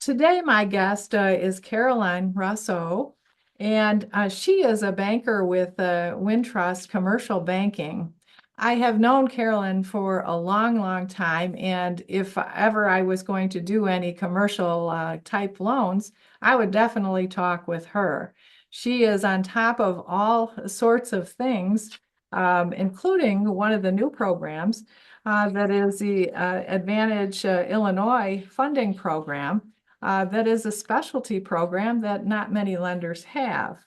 Today, my guest is Caroline Russo, and she is a banker with Wintrust Commercial Banking. I have known Carolyn for a long, long time, and if ever I was going to do any commercial type loans, I would definitely talk with her. She is on top of all sorts of things, including one of the new programs that is the Advantage Illinois funding program that is a specialty program that not many lenders have.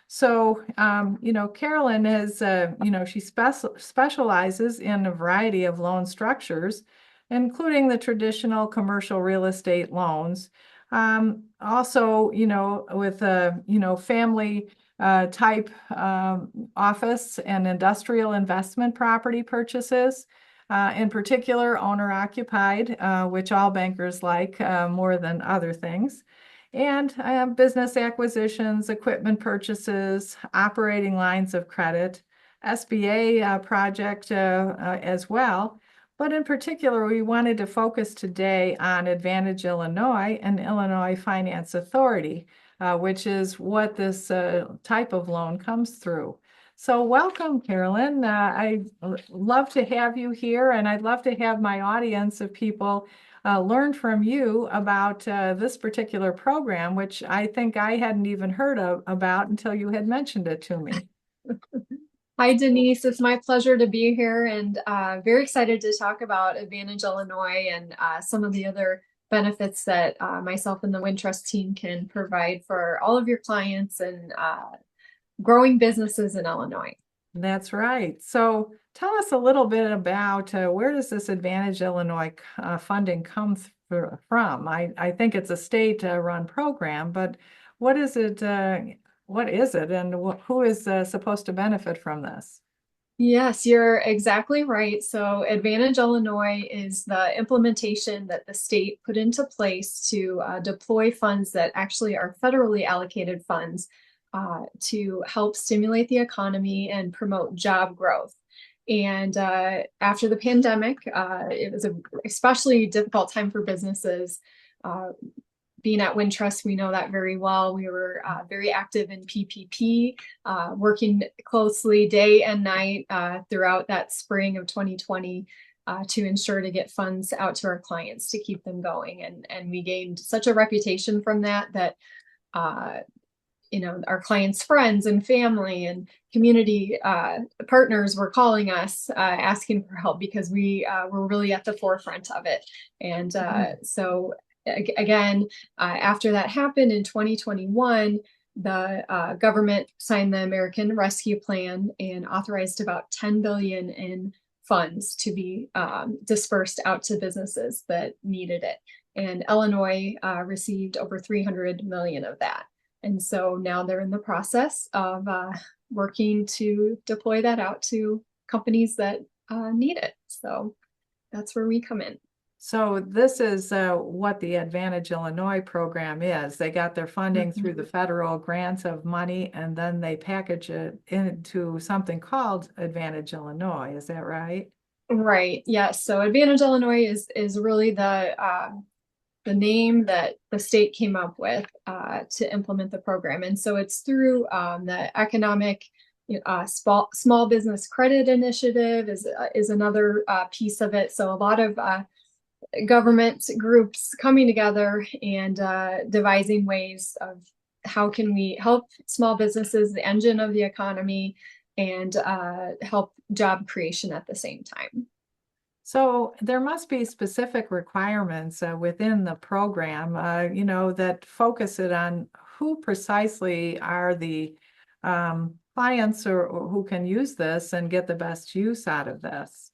So, Carolyn is, she specializes in a variety of loan structures, including the traditional commercial real estate loans. Also, with family type office and industrial investment property purchases. In particular, owner occupied, which all bankers like more than other things. And business acquisitions, equipment purchases, operating lines of credit, SBA project as well. But in particular, we wanted to focus today on Advantage Illinois and Illinois Finance Authority, which is what this type of loan comes through. So welcome, Carolyn. I'd love to have you here, and I'd love to have my audience of people learn from you about this particular program, which I think I hadn't even heard about until you had mentioned it to me. Hi, Denise. It's my pleasure to be here and very excited to talk about Advantage Illinois and some of the other benefits that myself and the Wintrust team can provide for all of your clients and growing businesses in Illinois. That's right. So tell us a little bit about where does this Advantage Illinois funding come from? I think it's a state-run program, but what is it? What is it, and who is supposed to benefit from this? Yes, you're exactly right. So Advantage Illinois is the implementation that the state put into place to deploy funds that actually are federally allocated funds to help stimulate the economy and promote job growth. And after the pandemic, it was an especially difficult time for businesses. Being at Wintrust, we know that very well. We were very active in PPP, working closely day and night throughout that spring of 2020 to ensure to get funds out to our clients to keep them going. And we gained such a reputation from that our clients' friends and family and community partners were calling us asking for help because we were really at the forefront of it. And so again, after that happened in 2021, the government signed the American Rescue Plan and authorized about 10 billion in funds to be dispersed out to businesses that needed it. And Illinois received over 300 million of that. And so now they're in the process of working to deploy that out to companies that need it. So that's where we come in. So this is what the Advantage Illinois program is. They got their funding through the federal grants of money, and then they package it into something called Advantage Illinois. Is that right? Right. Yes. So Advantage Illinois is really the name that the state came up with to implement the program, and so it's through the economic small business credit initiative is another piece of it. So a lot of government groups coming together and devising ways of how can we help small businesses, the engine of the economy, and help job creation at the same time. So there must be specific requirements within the program, that focus it on who precisely are the clients or who can use this and get the best use out of this.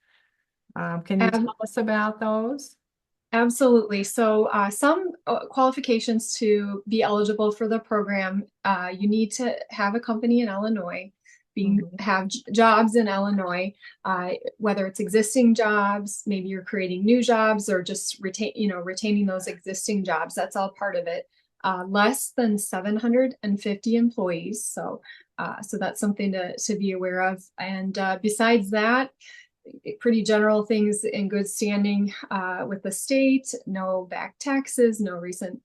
Can you tell us about those? Absolutely. So some qualifications to be eligible for the program, you need to have a company in Illinois, have jobs in Illinois, whether it's existing jobs, maybe you're creating new jobs or just retaining those existing jobs. That's all part of it. Less than 750 employees. So that's something to be aware of. And besides that, pretty general things in good standing with the state, no back taxes, no recent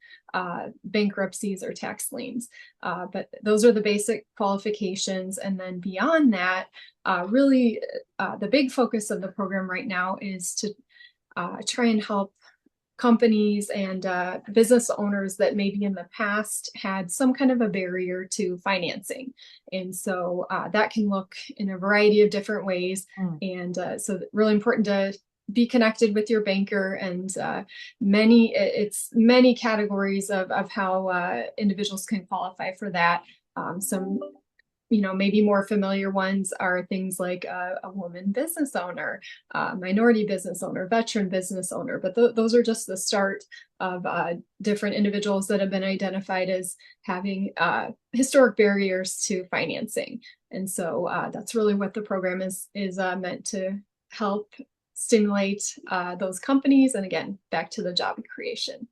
bankruptcies or tax liens. But those are the basic qualifications. And then beyond that, really the big focus of the program right now is to try and help companies and business owners that maybe in the past had some kind of a barrier to financing. And so that can look in a variety of different ways. And so really important to be connected with your banker, and it's many categories of how individuals can qualify for that. Some maybe more familiar ones are things like a woman business owner, minority business owner, veteran business owner. But those are just the start of different individuals that have been identified as having historic barriers to financing. And so that's really what the program is meant to help stimulate those companies. And again, back to the job creation.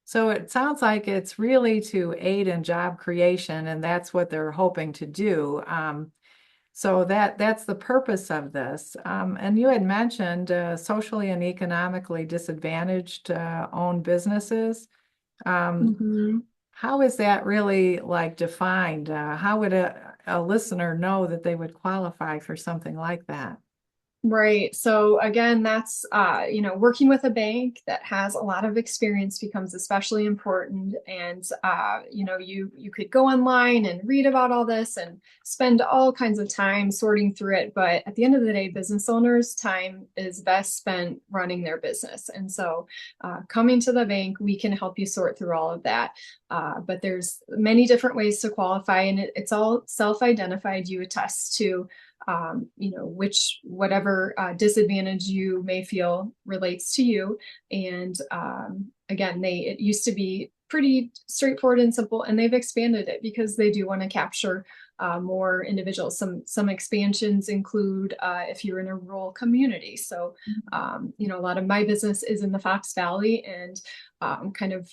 So it sounds like it's really to aid in job creation, and that's what they're hoping to do. So that's the purpose of this. And you had mentioned socially and economically disadvantaged owned businesses. How is that really like defined? How would a listener know that they would qualify for something like that? Right. So again, that's, working with a bank that has a lot of experience becomes especially important. And, you could go online and read about all this and spend all kinds of time sorting through it. But at the end of the day, business owners' time is best spent running their business. And so coming to the bank, we can help you sort through all of that. But there's many different ways to qualify, and it's all self-identified. You attest to whatever disadvantage you may feel relates to you. And again, it used to be pretty straightforward and simple, and they've expanded it because they do want to capture more individuals. Some expansions include if you're in a rural community. So, a lot of my business is in the Fox Valley and kind of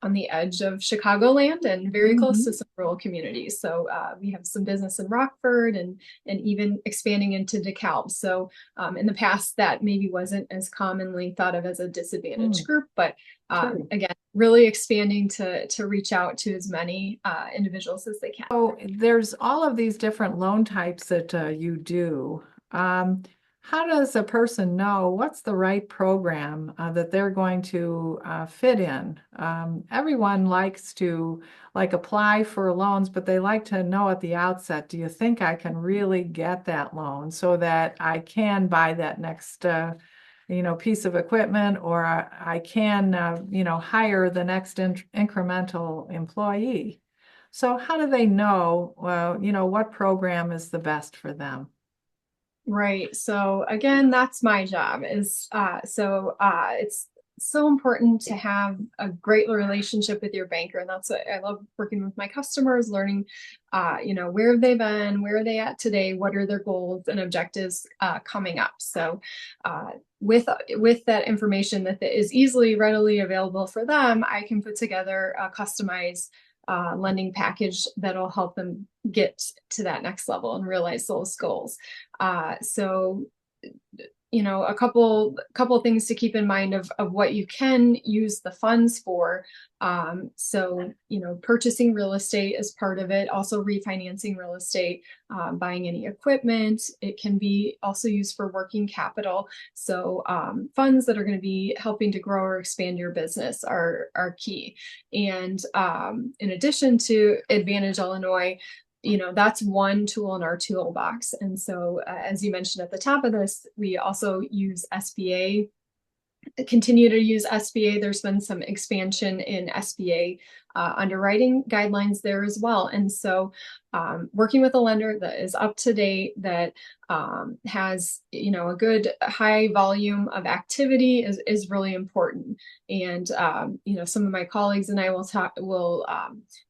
on the edge of Chicagoland and very close to some rural communities. So we have some business in Rockford and even expanding into DeKalb. So in the past, that maybe wasn't as commonly thought of as a disadvantaged group, but again, really expanding to reach out to as many individuals as they can. So there's all of these different loan types that you do. How does a person know what's the right program that they're going to fit in? Everyone likes to apply for loans, but they like to know at the outset, do you think I can really get that loan so that I can buy that next piece of equipment, or I can hire the next incremental employee? So how do they know, what program is the best for them? Right. So again, that's my job is it's so important to have a great relationship with your banker. And that's what I love working with my customers, learning, where have they been, where are they at today, what are their goals and objectives coming up. So with that information that is easily, readily available for them, I can put together a customized lending package that'll help them get to that next level and realize those goals. So a couple things to keep in mind of what you can use the funds for. So purchasing real estate is part of it, also refinancing real estate, buying any equipment. It can be also used for working capital. So funds that are going to be helping to grow or expand your business are key. And in addition to Advantage Illinois, that's one tool in our toolbox. And so, as you mentioned at the top of this, we also use SBA, continue to use SBA. There's been some expansion in SBA underwriting guidelines there as well. And so working with a lender that is up to date, that has, a good high volume of activity is really important. And, some of my colleagues and I will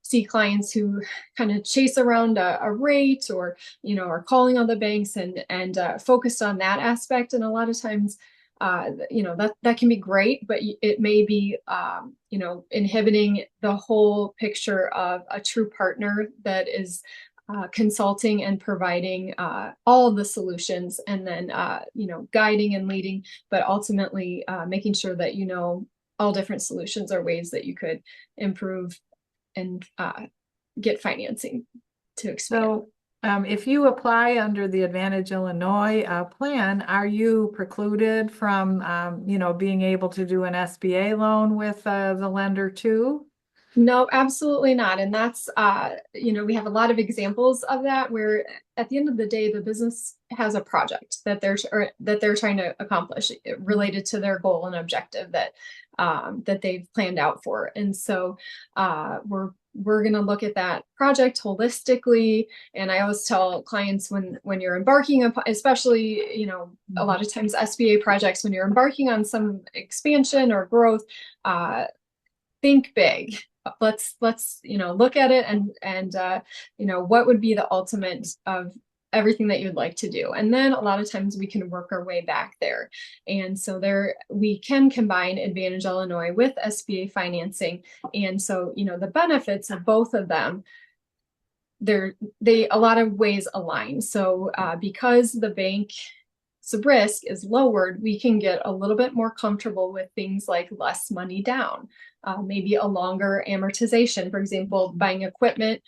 see clients who kind of chase around a rate or, are calling on the banks and focused on that aspect. And a lot of times, that can be great, but it may be, inhibiting the whole picture of a true partner that is consulting and providing all of the solutions, and then guiding and leading, but ultimately making sure that all different solutions are ways that you could improve and get financing to expand. So if you apply under the Advantage Illinois plan, are you precluded from, being able to do an SBA loan with the lender too? No, absolutely not. And that's, we have a lot of examples of that where at the end of the day, the business has a project that they're trying to accomplish related to their goal and objective that they've planned out for. And so we're going to look at that project holistically. And I always tell clients when you're embarking upon, especially, a lot of times SBA projects, when you're embarking on some expansion or growth, think big. Let's look at it and what would be the ultimate of everything that you'd like to do. And then a lot of times we can work our way back there. And so we can combine Advantage Illinois with SBA financing. And so, the benefits of both of them, they a lot of ways align. So because the bank's risk is lowered, we can get a little bit more comfortable with things like less money down, maybe a longer amortization. For example, buying equipment,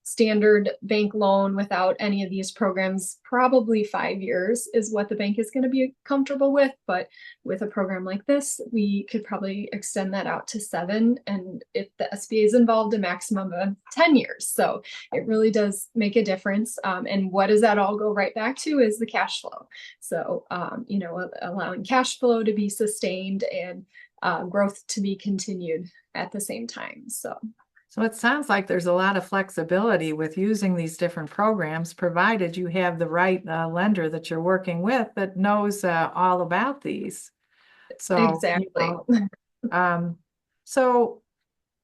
standard bank loan without any of these programs, probably 5 years is what the bank is going to be comfortable with. But with a program like this, we could probably extend that out to 7. And if the SBA is involved, a maximum of 10 years. So it really does make a difference. And what does that all go right back to is the cash flow. So, allowing cash flow to be sustained and growth to be continued at the same time. So it sounds like there's a lot of flexibility with using these different programs, provided you have the right lender that you're working with that knows all about these. So exactly. So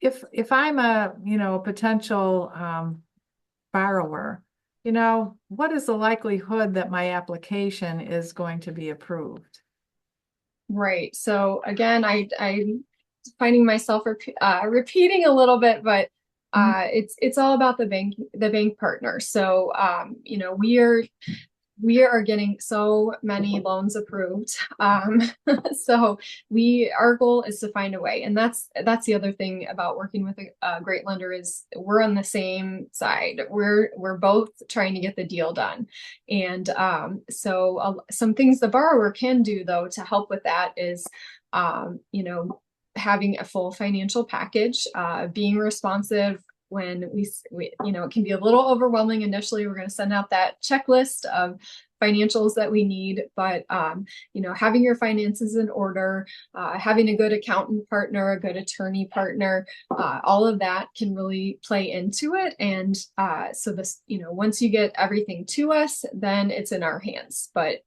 if I'm a potential borrower, what is the likelihood that my application is going to be approved? Right. So again, I'm finding myself repeating a little bit, but it's all about the bank partner. So we are getting so many loans approved. So our goal is to find a way, and that's the other thing about working with a great lender is we're on the same side. We're both trying to get the deal done, and so some things the borrower can do though to help with that is, having a full financial package, being responsive when we it can be a little overwhelming initially. We're going to send out that checklist of financials that we need, but having your finances in order, having a good accountant partner, a good attorney partner, all of that can really play into it. And so this, once you get everything to us, then it's in our hands. But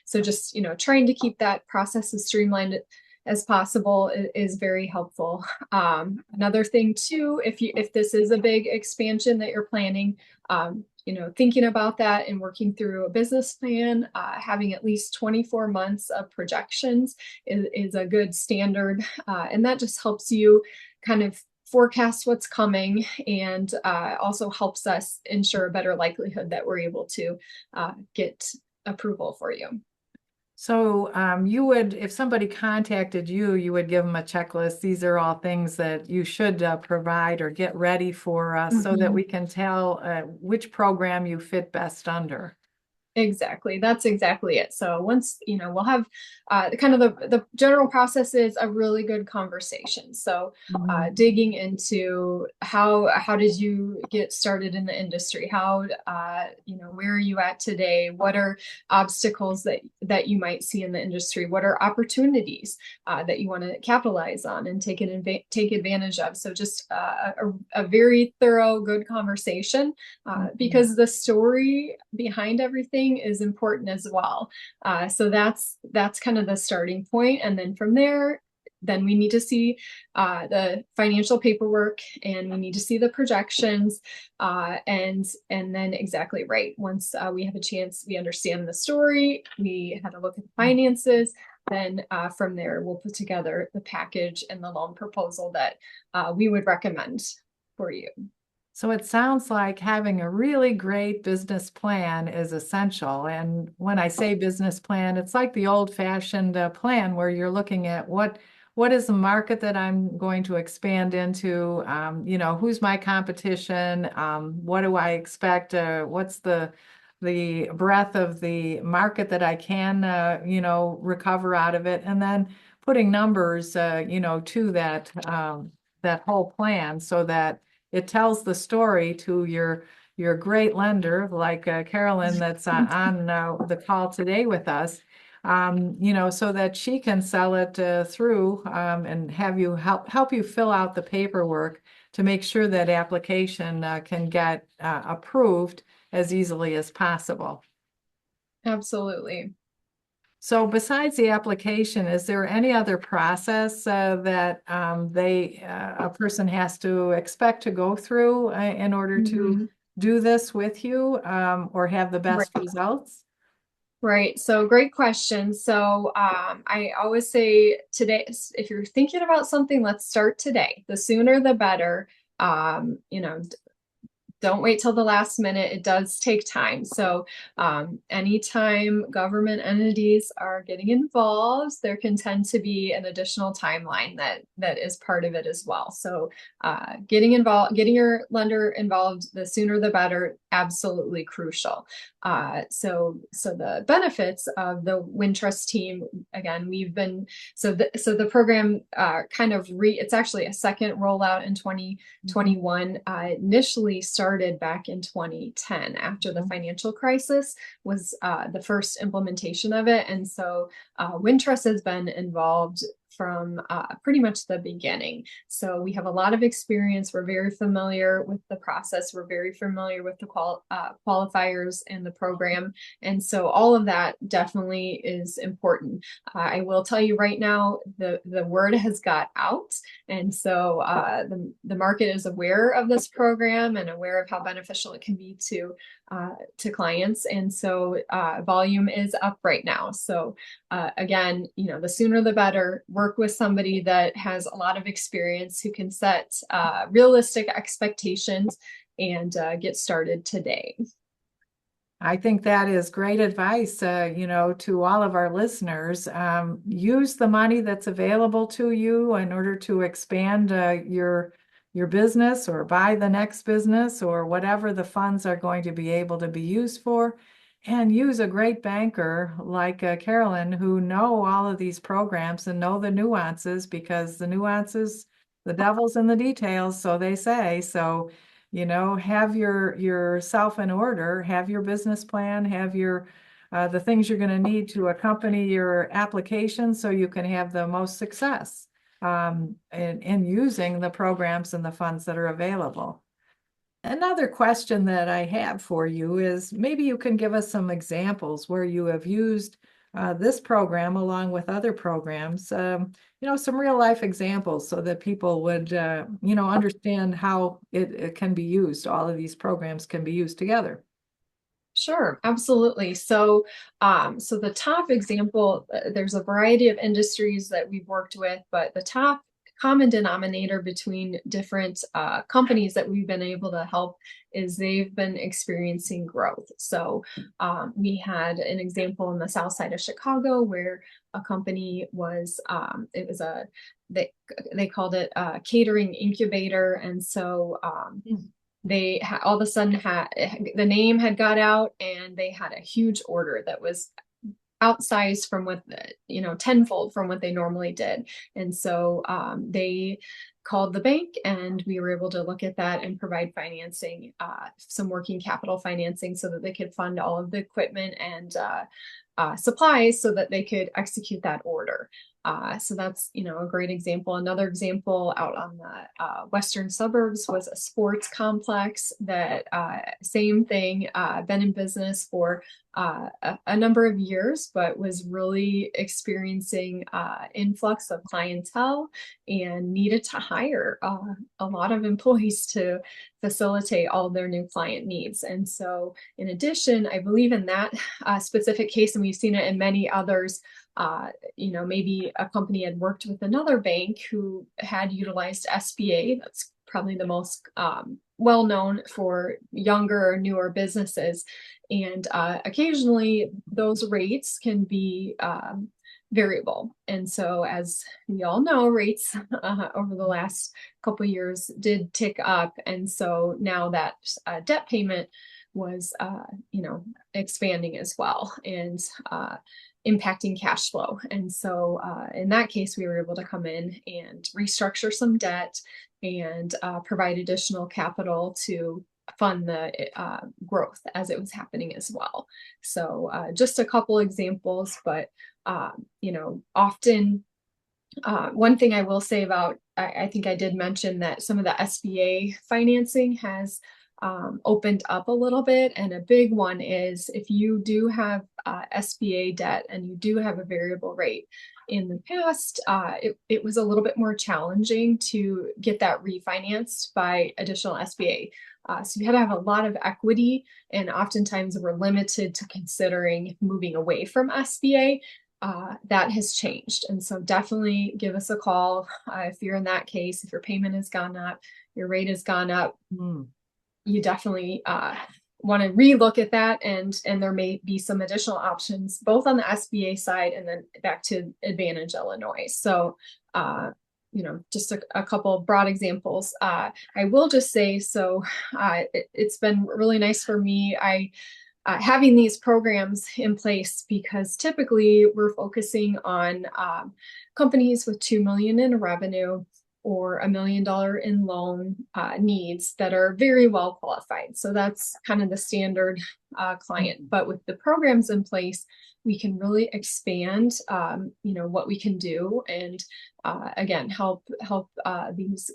so just trying to keep that process as streamlined as possible is very helpful. Another thing too, if this is a big expansion that you're planning, thinking about that and working through a business plan, having at least 24 months of projections is a good standard. And that just helps you kind of forecast what's coming, and also helps us ensure a better likelihood that we're able to get approval for you. So you would, if somebody contacted you, you would give them a checklist. These are all things that you should provide or get ready for us so that we can tell which program you fit best under. Exactly. That's exactly it. So once, we'll have kind of the general process is a really good conversation. So digging into how did you get started in the industry? How, where are you at today? What are obstacles that you might see in the industry? What are opportunities that you want to capitalize on and take advantage of? So just a very thorough, good conversation, because the story behind everything is important as well. So that's kind of the starting point. And then from there, then we need to see the financial paperwork, and we need to see the projections, and then exactly right. Once we have a chance, we understand the story, we had a look at the finances, then from there, we'll put together the package and the loan proposal that we would recommend for you. So it sounds like having a really great business plan is essential. And when I say business plan, it's like the old-fashioned plan where you're looking at what is the market that I'm going to expand into? Who's my competition? What do I expect? What's the breadth of the market that I can recover out of it? And then putting numbers to that whole plan so that it tells the story to your great lender, like Carolyn, that's on the call today with us, so that she can sell it through and have you help you fill out the paperwork to make sure that application can get approved as easily as possible. Absolutely. So besides the application, is there any other process that a person has to expect to go through in order to Mhm. do this with you or have the Right. best results? Right. So great question. So I always say today, if you're thinking about something, let's start today. The sooner the better. Don't wait till the last minute. It does take time. So anytime government entities are getting involved, there can tend to be an additional timeline that is part of it as well. So getting involved, getting your lender involved, the sooner the better, absolutely crucial. So the benefits of the Wintrust team, again, we've been so the program it's actually a second rollout in 2021. Initially started back in 2010 after the Mhm. financial crisis was the first implementation of it. And so Wintrust has been involved from pretty much the beginning. So we have a lot of experience. We're very familiar with the process. We're very familiar with the qualifiers and the program. And so all of that definitely is important. I will tell you right now, the word has got out. And so the market is aware of this program and aware of how beneficial it can be to clients. And so volume is up right now. So again, the sooner the better. Work with somebody that has a lot of experience who can set realistic expectations and get started today. I think that is great advice, to all of our listeners. Use the money that's available to you in order to expand your business or buy the next business or whatever the funds are going to be able to be used for. And use a great banker like Carolyn who know all of these programs and know the nuances because the nuances, the devil's in the details, so they say. So have yourself in order, have your business plan, have your the things you're going to need to accompany your application so you can have the most success in using the programs and the funds that are available. Another question that I have for you is maybe you can give us some examples where you have used this program along with other programs, some real life examples so that people would, understand how it can be used. All of these programs can be used together. Sure, absolutely. So the top example, there's a variety of industries that we've worked with, but the top common denominator between different companies that we've been able to help is they've been experiencing growth. So we had an example in the south side of Chicago where a company was, it was a, they called it a catering incubator. And so all of a sudden had the name had got out and they had a huge order that was outsized from what tenfold from what they normally did. And so they called the bank and we were able to look at that and provide financing, some working capital financing so that they could fund all of the equipment and supplies so that they could execute that order. So that's, a great example. Another example out on the western suburbs was a sports complex that same thing, been in business for a number of years, but was really experiencing influx of clientele and needed to hire a lot of employees to facilitate all their new client needs. And so in addition, I believe in that specific case, and we've seen it in many others, maybe a company had worked with another bank who had utilized SBA. That's probably the most well known for younger or newer businesses. And occasionally those rates can be variable. And so, as we all know, rates over the last couple of years did tick up. And so now that debt payment was, expanding as well and impacting cash flow. And so in that case, we were able to come in and restructure some debt and provide additional capital to fund the growth as it was happening as well. So just a couple examples, but often one thing I will say about, I think I did mention that some of the SBA financing has opened up a little bit. And a big one is if you do have SBA debt and you do have a variable rate. In the past, it was a little bit more challenging to get that refinanced by additional SBA. So you had to have a lot of equity, and oftentimes we're limited to considering moving away from SBA. That has changed. And so definitely give us a call if you're in that case, if your payment has gone up, your rate has gone up. You definitely want to relook at that, and there may be some additional options both on the SBA side and then back to Advantage Illinois. So just a couple of broad examples. I will just say, so it's been really nice for me. Having these programs in place, because typically we're focusing on companies with $2 million in revenue or $1 million in loan needs that are very well qualified. So that's kind of the standard client. But with the programs in place, we can really expand, what we can do, and again, help these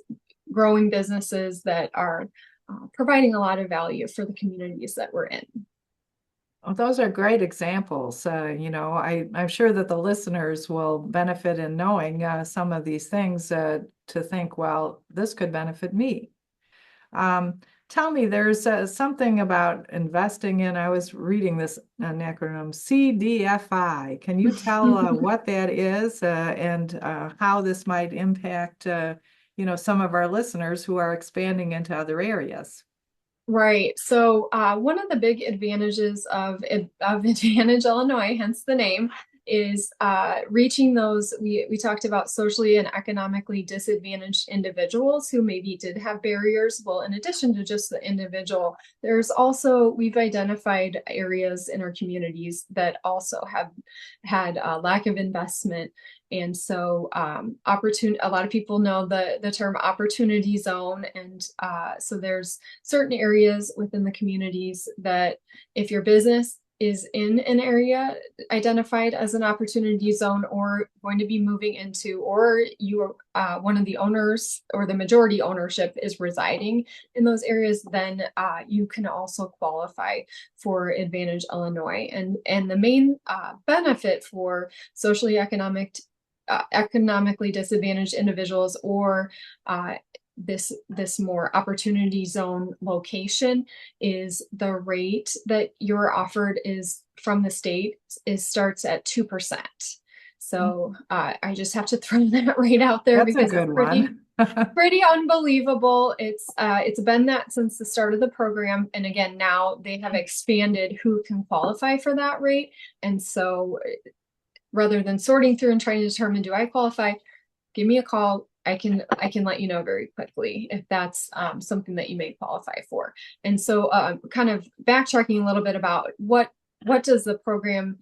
growing businesses that are providing a lot of value for the communities that we're in. Well, those are great examples. I'm sure that the listeners will benefit in knowing some of these things to think, well, this could benefit me. Tell me, there's something about investing in, I was reading this an acronym, CDFI. Can you tell what that is and how this might impact, some of our listeners who are expanding into other areas? Right. So one of the big advantages of Advantage Illinois, hence the name, is reaching those, we talked about socially and economically disadvantaged individuals who maybe did have barriers. Well, in addition to just the individual, there's also, we've identified areas in our communities that also have had a lack of investment. And so a lot of people know the term opportunity zone. And so there's certain areas within the communities that if your business is in an area identified as an opportunity zone or going to be moving into, or you are one of the owners or the majority ownership is residing in those areas, then you can also qualify for Advantage Illinois. And the main benefit for socially economically disadvantaged individuals or this more opportunity zone location is the rate that you're offered is from the state starts at 2%. So I just have to throw that right out there. That's because a good one. pretty unbelievable. It's been that since the start of the program. And again, now they have expanded who can qualify for that rate. And so rather than sorting through and trying to determine, do I qualify? Give me a call. I can let you know very quickly if that's something that you may qualify for. And so kind of backtracking a little bit about what does the program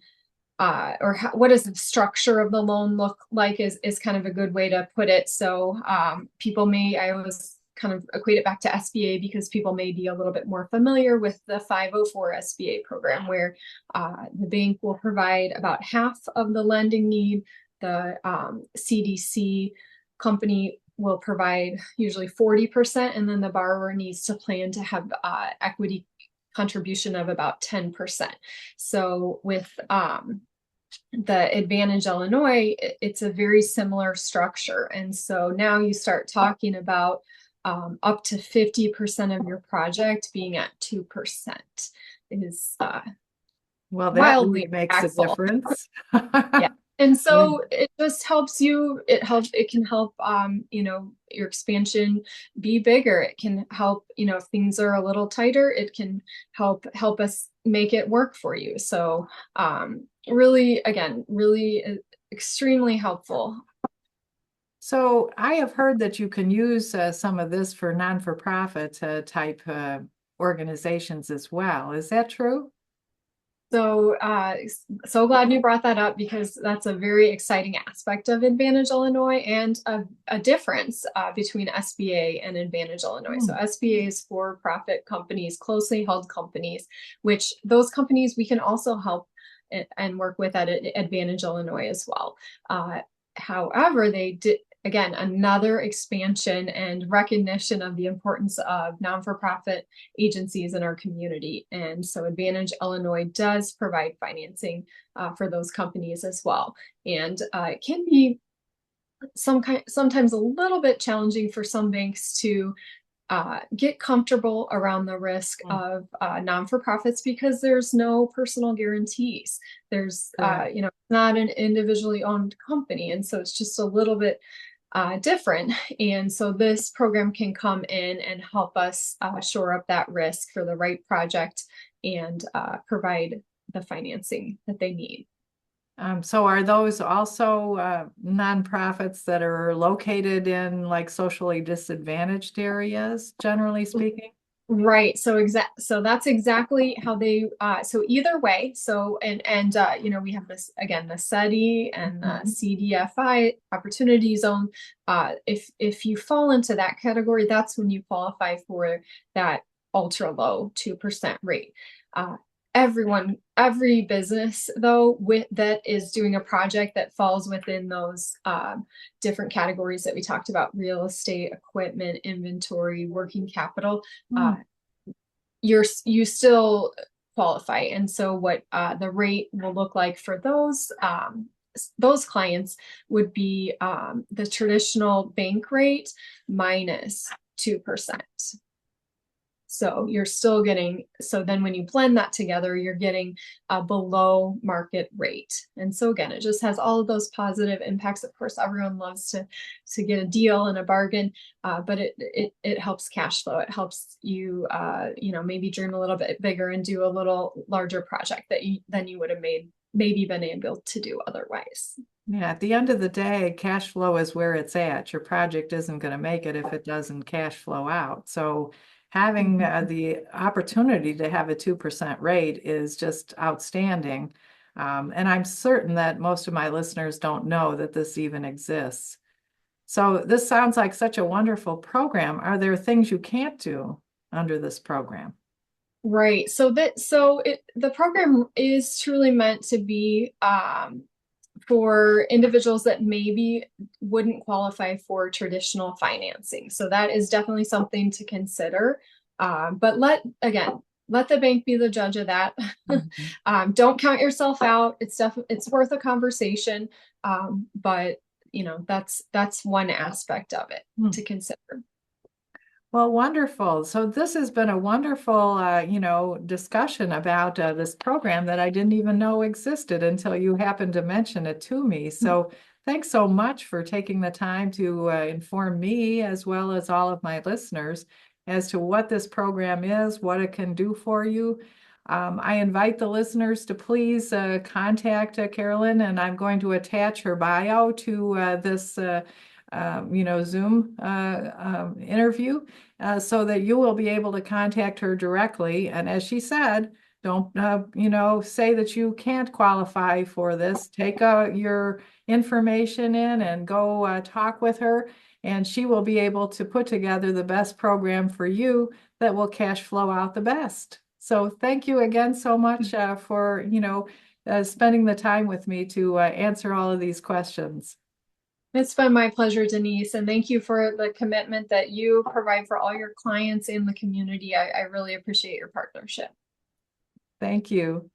what does the structure of the loan look like is kind of a good way to put it. So I always kind of equate it back to SBA because people may be a little bit more familiar with the 504 SBA program, where the bank will provide about half of the lending need. The CDC company will provide usually 40%, and then the borrower needs to plan to have equity contribution of about 10%. So with the Advantage Illinois, it's a very similar structure. And so now you start talking about up to 50% of your project being at 2% is well, that wildly really makes impactful. a difference. Yeah. And Yeah. so it just helps you, it can help, your expansion be bigger. It can help, if things are a little tighter, it can help us make it work for you. So, really, again, really extremely helpful. So I have heard that you can use some of this for non-for-profit type organizations as well. Is that true? So, so glad you brought that up because that's a very exciting aspect of Advantage Illinois and a difference between SBA and Advantage Illinois. So, Hmm. SBA is for-profit companies, closely held companies, which those companies we can also help and work with at Advantage Illinois as well. However, they did again another expansion and recognition of the importance of non-for-profit agencies in our community. And so Advantage Illinois does provide financing for those companies as well. And it can be sometimes a little bit challenging for some banks to get comfortable around the risk Hmm. of non-for-profits because there's no personal guarantees. There's, Correct. not an individually owned company. And so it's just a little bit different. And so this program can come in and help us shore up that risk for the right project and provide the financing that they need. So are those also nonprofits that are located in like socially disadvantaged areas, generally speaking? Right. So that's exactly how they so either way, so we have this again, the SETI and the Mhm. CDFI opportunity zone. If you fall into that category, that's when you qualify for that ultra low 2% rate. Uh every business though with that is doing a project that falls within those different categories that we talked about: real estate, equipment, inventory, working capital. Hmm. uh, you still qualify. And so what the rate will look like for those clients would be the traditional bank rate minus 2%. So you're still getting, so then when you blend that together, you're getting a below market rate. And so again, it just has all of those positive impacts. Of course, everyone loves to get a deal and a bargain, but it helps cash flow. It helps you, maybe dream a little bit bigger and do a little larger project than you would have maybe been able to do otherwise. Yeah, at the end of the day, cash flow is where it's at. Your project isn't going to make it if it doesn't cash flow out. So having Mhm. the opportunity to have a 2% rate is just outstanding. And I'm certain that most of my listeners don't know that this even exists. So this sounds like such a wonderful program. Are there things you can't do under this program? Right. The program is truly meant to be for individuals that maybe wouldn't qualify for traditional financing. So that is definitely something to consider. But let the bank be the judge of that. Mhm. Don't count yourself out. It's worth a conversation. But that's one aspect of it Hmm. to consider. Well, wonderful. So this has been a wonderful, discussion about this program that I didn't even know existed until you happened to mention it to me. So thanks so much for taking the time to inform me as well as all of my listeners as to what this program is, what it can do for you. I invite the listeners to please contact Carolyn, and I'm going to attach her bio to this, Zoom interview so that you will be able to contact her directly. And as she said, don't, say that you can't qualify for this. Take your information in and go talk with her, and she will be able to put together the best program for you that will cash flow out the best. So thank you again so much for, spending the time with me to answer all of these questions. It's been my pleasure, Denise, and thank you for the commitment that you provide for all your clients in the community. I really appreciate your partnership. Thank you.